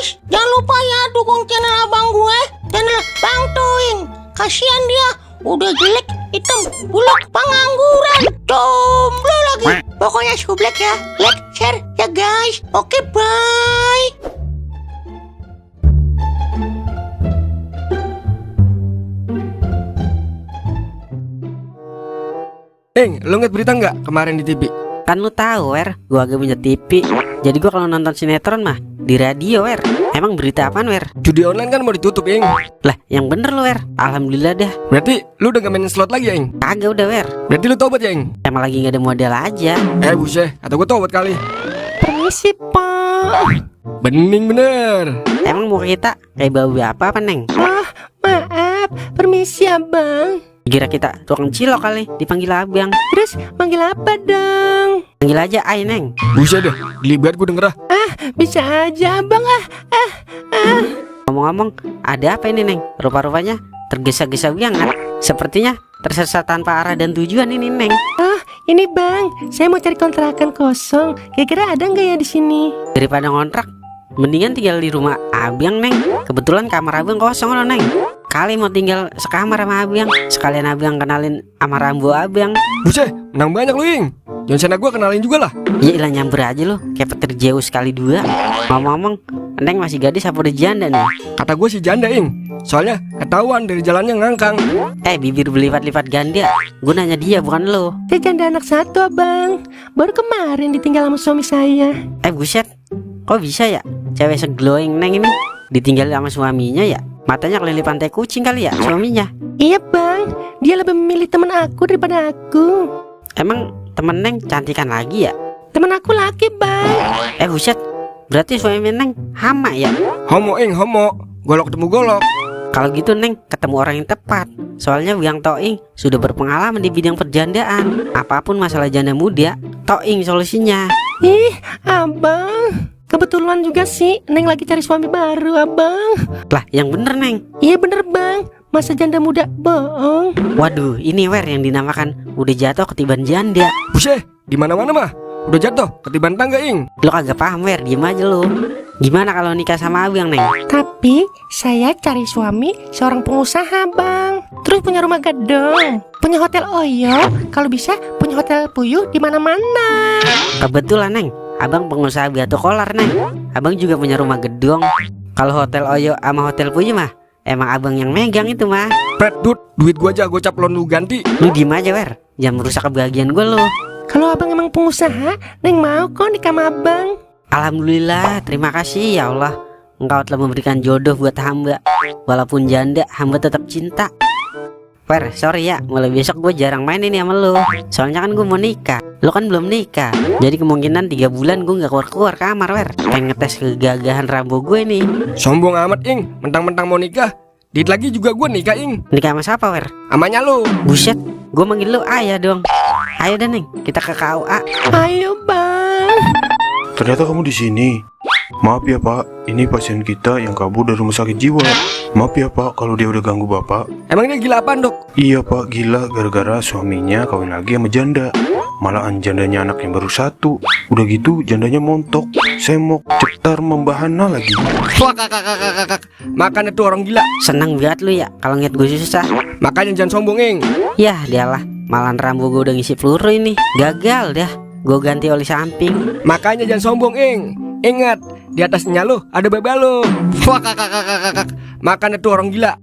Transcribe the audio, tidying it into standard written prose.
guys, jangan lupa ya dukung channel abang gue, channel Bang Toing. Kasihan dia, udah jelek, hitam, buluk, pengangguran, jomblo lagi. Pokoknya sublek ya, like, share ya guys. Oke, bye. Lu ngeliat berita nggak kemarin di TV? Kan lu tahu, Wer, gua agak punya TV. Jadi gua kalau nonton sinetron mah di radio, Wer. Emang berita apaan, Wer? Judi online kan mau ditutup, Ing. Lah, yang bener lu, Wer. Alhamdulillah dah. Berarti lu udah gak main slot lagi ya, Ing? Kagak udah, Wer. Berarti lu tobat ya, Ing? Emang lagi gak ada modal aja. Buset, atau gua tobat kali. Permisi, Pak. Bening bener. Emang muka kita kayak bau apa, Neng? Maaf, permisi abang. Kira kita tukang cilok kali, dipanggil abang. Terus manggil apa dong? Panggil aja Ai, Neng. Buset deh, geli banget gua denger ah. Bisa aja abang Ngomong-ngomong, ada apa ini, Neng? Rupa-rupanya tergesa-gesa banget. Sepertinya tersesat tanpa arah dan tujuan ini, Neng. Ini bang, saya mau cari kontrakan kosong. Kira-kira ada nggak ya di sini? Daripada ngontrak, mendingan tinggal di rumah abang, Neng. Kebetulan kamar abang kosong loh, Neng. Kali mau tinggal sekamar sama abang, sekalian abang kenalin sama Rambo abang. Buset, menang banyak lu, Ing. Johnson gua kenalin juga lah. Ya ilah, nyamber aja lu, kayak petir Zeus kali 2. Ngomong-ngomong, Neng masih gadis apa udah janda nih? Kata gua sih janda, Ing. Soalnya ketahuan dari jalannya ngangkang. Bibir berlipat-lipat ganda. Gue nanya dia, bukan lo. Saya janda anak satu abang. Baru kemarin ditinggal sama suami saya. Buset, kok bisa ya cewek seglowing Neng ini ditinggal sama suaminya ya? Matanya kelilipan teh kucing kali ya suaminya. Iya bang, dia lebih memilih teman aku daripada aku. Emang temen Neng cantikan lagi ya? Teman aku laki bang. Buset, berarti suami Neng hama ya? Homo, Ing, homo. Golok ketemu golok. Kalau gitu Neng ketemu orang yang tepat. Soalnya Bang Toing sudah berpengalaman di bidang perjandaan. Apapun masalah janda muda, Toing solusinya. Ih abang, kebetulan juga sih Neng lagi cari suami baru abang. Lah yang bener, Neng. Iya bener bang, masa janda muda bohong. Waduh, ini Wer yang dinamakan udah jatuh ketiban janda. Buset, di mana-mana mah udah jatuh ketiban tangga, Ing. Lo kagak paham, Wer, diem aja lo. Gimana kalau nikah sama abang, Neng? Tapi saya cari suami seorang pengusaha bang. Terus punya rumah gedung, punya hotel Oyo, kalau bisa punya hotel Puyuh di mana-mana. Kebetulan, Neng, abang pengusaha batu kolar, Neng. Abang juga punya rumah gedung. Kalau hotel Oyo sama hotel Puyuh mah emang abang yang megang itu mah. Pet, duit gua aja gocap lo lu ganti. Lu diem aja, Wer, jangan merusak kebahagiaan gue lo. Kalau abang emang pengusaha, Neng mau kok nikah sama abang. Alhamdulillah, terima kasih ya Allah. Engkau telah memberikan jodoh buat hamba. Walaupun janda, hamba tetap cinta. Wer, sorry ya, mulai besok gue jarang main ini sama lo. Soalnya kan gue mau nikah, lo kan belum nikah. Jadi kemungkinan 3 bulan gue gak keluar-keluar kamar, Wer. Pengen ngetes kegagahan Rambo gue nih. Sombong amat, Ing. Mentang-mentang mau nikah, dit lagi juga gue nikah, Ing. Nikah sama siapa, Wer? Amanya lo. Buset, gue manggil lo ayah dong. Ayo deh, Neng, kita ke KUA. Ayo bang. Ternyata kamu di sini. Maaf ya Pak, ini pasien kita yang kabur dari rumah sakit jiwa. Maaf ya Pak kalau dia udah ganggu Bapak. Emang dia gila apaan, Dok? Iya Pak, gila gara-gara suaminya kawin lagi sama janda. Malahan jandanya anak yang baru 1. Udah gitu jandanya montok, semok, cetar, membahana lagi. Wah, kakak. Makanya tuh orang gila. Senang banget lu ya kalau ngeliat gue susah. Makanya jangan sombong, Ing. Yah, dialah, malahan Rambo gue udah ngisi peluru ini. Gagal dah, gue ganti oli samping. Makanya jangan sombong, Ing. Ingat, di atasnya lo ada bebel lo. Wah, kakak. Makanya tuh orang gila.